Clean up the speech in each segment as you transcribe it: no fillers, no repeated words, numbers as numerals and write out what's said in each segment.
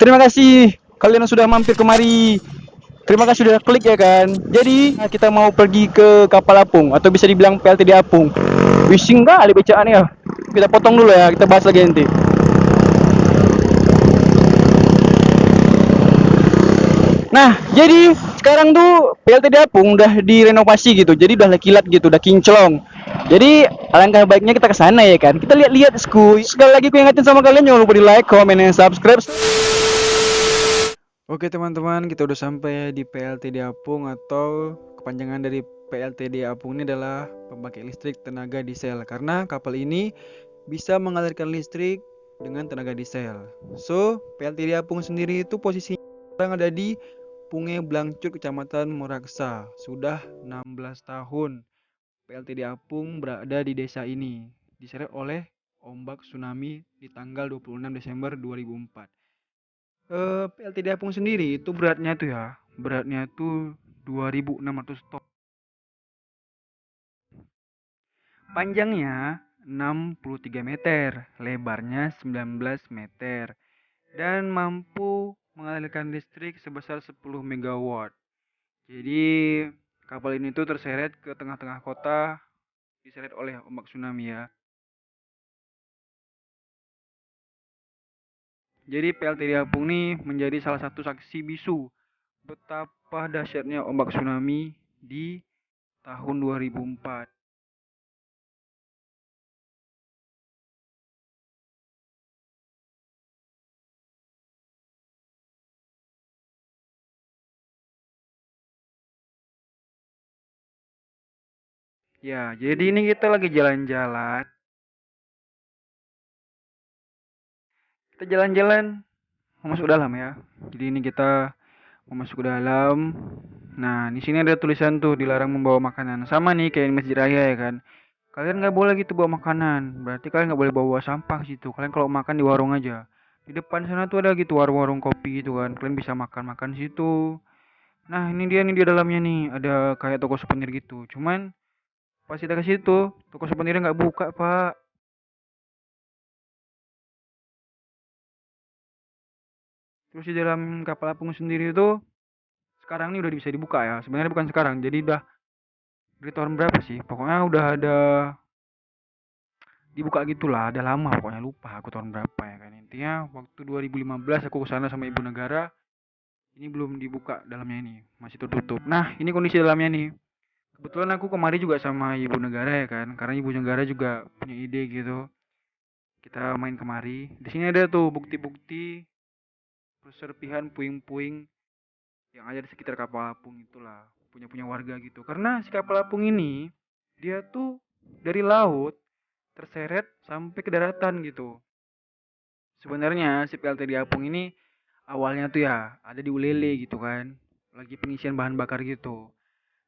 Terima kasih kalian yang sudah mampir kemari. Terima kasih sudah klik ya kan. Jadi kita mau pergi ke kapal apung atau bisa dibilang PLTD apung. Wishing kali bacaan ya. Kita potong dulu ya, kita bahas lagi nanti. Nah, jadi sekarang tuh PLTD Apung udah direnovasi gitu. Jadi udah kilat gitu, udah kinclong. Jadi alangkah baiknya kita ke sana ya kan. Kita lihat-lihat skuy. Sekali lagi aku ingetin sama kalian jangan lupa di like, comment, dan subscribe. Oke teman-teman, kita udah sampai di PLTD Apung atau kepanjangan dari PLTD Apung ini adalah pembangkit listrik tenaga diesel. Karena kapal ini bisa mengalirkan listrik dengan tenaga diesel. So, PLTD Apung sendiri itu posisinya sekarang ada di Punge Blangcut, Kecamatan Muraksa. Sudah 16 tahun PLTD Apung berada di desa ini, diseret oleh ombak tsunami di tanggal 26 Desember 2004. PLTD Apung sendiri itu beratnya tuh 2.600 ton. Panjangnya 63 meter, lebarnya 19 meter, dan mampu mengalirkan listrik sebesar 10 megawatt. Jadi kapal ini tuh terseret ke tengah-tengah kota, diseret oleh ombak tsunami ya. Jadi PLTD Apung ini menjadi salah satu saksi bisu betapa dahsyatnya ombak tsunami di tahun 2004. Ya, jadi ini kita lagi jalan-jalan. Kita jalan-jalan mau masuk dalam ya. Jadi ini kita mau masuk ke dalam. Nah, di sini ada tulisan tuh dilarang membawa makanan. Sama nih kayak di Masjid Raya ya kan. Kalian nggak boleh gitu bawa makanan. Berarti kalian nggak boleh bawa sampah situ. Kalian kalau makan di warung aja. Di depan sana tuh ada gitu warung-warung kopi gitu kan. Kalian bisa makan-makan situ. Nah, ini dia dalamnya nih. Ada kayak toko souvenir gitu. Cuman pas kita ke situ, toko souvenirnya nggak buka, Pak. Terus di dalam kapal apung sendiri itu sekarang ini udah bisa dibuka ya. Sebenarnya bukan sekarang. Jadi udah dari tahun berapa sih? Pokoknya udah ada dibuka gitulah. Ada lama pokoknya lupa aku tahun berapa ya kan. Intinya waktu 2015 aku kesana sama ibu negara. Ini belum dibuka dalamnya ini. Masih tertutup. Nah ini kondisi dalamnya nih. Kebetulan aku kemarin juga sama ibu negara ya kan. Karena ibu negara juga punya ide gitu. Kita main kemari. Di sini ada tuh bukti-bukti perserpihan puing-puing yang ada di sekitar kapal apung itulah, punya warga gitu. Karena si kapal apung ini dia tuh dari laut terseret sampai ke daratan gitu. Sebenarnya si PLTD Apung ini awalnya tuh ya ada di Ulele gitu kan, lagi pengisian bahan bakar gitu.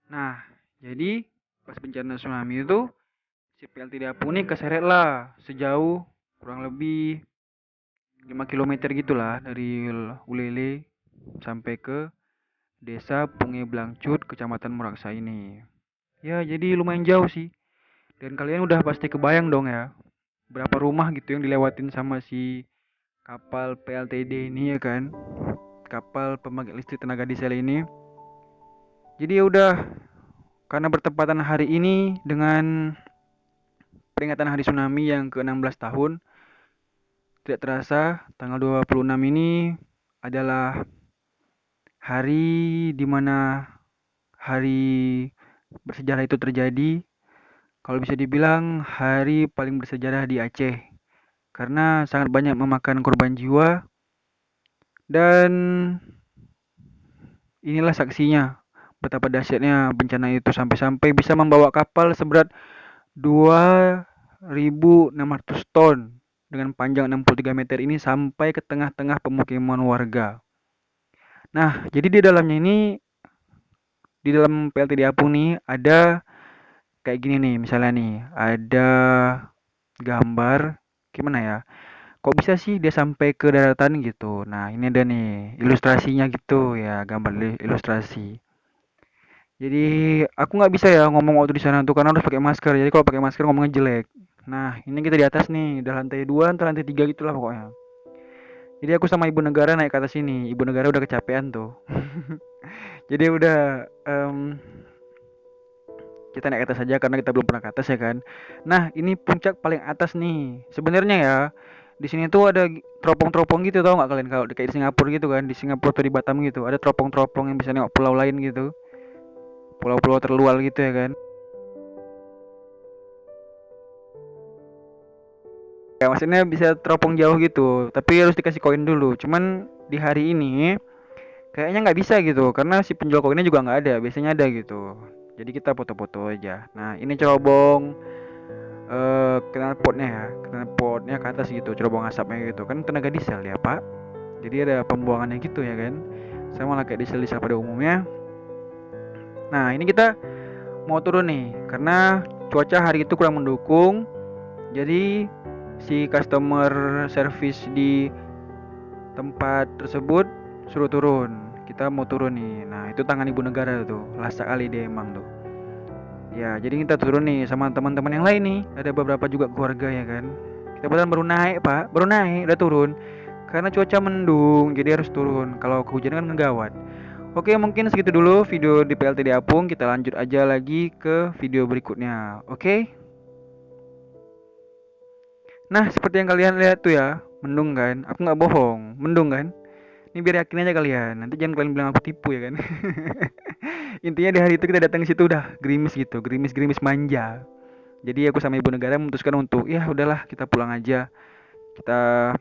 Nah, jadi pas bencana tsunami itu si PLTD Apung ini keseret lah sejauh kurang lebih 5 kilometer gitulah dari Ulele sampai ke Desa Punge Blangcut, Kecamatan Muraksa ini. Ya, jadi lumayan jauh sih. Dan kalian udah pasti kebayang dong ya, berapa rumah gitu yang dilewatin sama si kapal PLTD ini ya kan. Kapal pembangkit listrik tenaga diesel ini. Jadi ya udah, karena bertepatan hari ini dengan peringatan hari tsunami yang ke-16 tahun, tidak terasa tanggal 26 ini adalah hari dimana hari bersejarah itu terjadi. Kalau bisa dibilang hari paling bersejarah di Aceh karena sangat banyak memakan korban jiwa dan inilah saksinya betapa dahsyatnya bencana itu sampai-sampai bisa membawa kapal seberat 2.600 ton dengan panjang 63 meter ini sampai ke tengah-tengah pemukiman warga. Nah, jadi di dalamnya ini di dalam PLTD Apung nih ada kayak gini nih, misalnya nih ada gambar gimana ya? Kok bisa sih dia sampai ke daratan gitu? Nah, ini ada nih ilustrasinya gitu ya, gambar ilustrasi. Jadi aku nggak bisa ya ngomong waktu di sana tuh karena harus pakai masker. Jadi kalau pakai masker ngomongnya jelek. Nah, ini kita di atas nih, udah lantai 2, lantai 3 gitulah pokoknya. Jadi aku sama ibu negara naik ke atas sini. Ibu negara udah kecapean tuh. Jadi udah kita naik ke atas saja karena kita belum pernah ke atas ya kan. Nah, ini puncak paling atas nih. Sebenarnya ya, di sini tuh ada teropong-teropong gitu, tau nggak kalian, kalau kayak di Singapura gitu kan, di Singapura atau di Batam gitu, ada teropong-teropong yang bisa nengok pulau lain gitu, pulau-pulau terluar gitu ya kan. Ya maksudnya bisa teropong jauh gitu, tapi harus dikasih koin dulu. Cuman di hari ini kayaknya nggak bisa gitu, karena si penjual koinnya juga nggak ada. Biasanya ada gitu. Jadi kita foto-foto aja. Nah ini cerobong knalpotnya ya, knalpotnya ke atas gitu, cerobong asapnya gitu. Kan tenaga diesel ya pak. Jadi ada pembuangannya gitu ya kan. Sama lah kayak diesel-diesel pada umumnya. Nah ini kita mau turun nih, karena cuaca hari itu kurang mendukung. Jadi si customer service di tempat tersebut suruh turun. Kita mau turun nih. Nah itu tangan ibu negara tuh, lasak kali dia emang tuh. Ya jadi kita turun nih sama teman-teman yang lain nih. Ada beberapa juga keluarga ya kan. Kita baru naik pak, baru naik udah turun. Karena cuaca mendung, jadi harus turun. Kalau kehujanan kan ngegawat. Oke, mungkin segitu dulu video di PLTD Apung. Kita lanjut aja lagi ke video berikutnya. Oke. Nah, seperti yang kalian lihat tuh ya, mendung kan? Aku nggak bohong, mendung kan? Ini biar yakin aja kalian. Nanti jangan kalian bilang aku tipu ya kan. Intinya di hari itu kita datang ke situ udah gerimis gitu, gerimis-gerimis manja. Jadi aku sama ibu negara memutuskan untuk ya udahlah kita pulang aja. Kita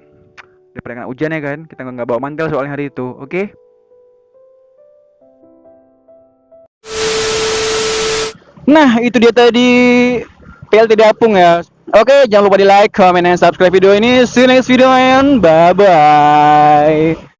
daripada kena hujan ya kan, kita nggak bawa mantel soalnya hari itu. Oke? Nah, itu dia tadi PLTD Apung ya. Oke, jangan lupa di like, comment, dan subscribe video ini. See you next video and bye-bye.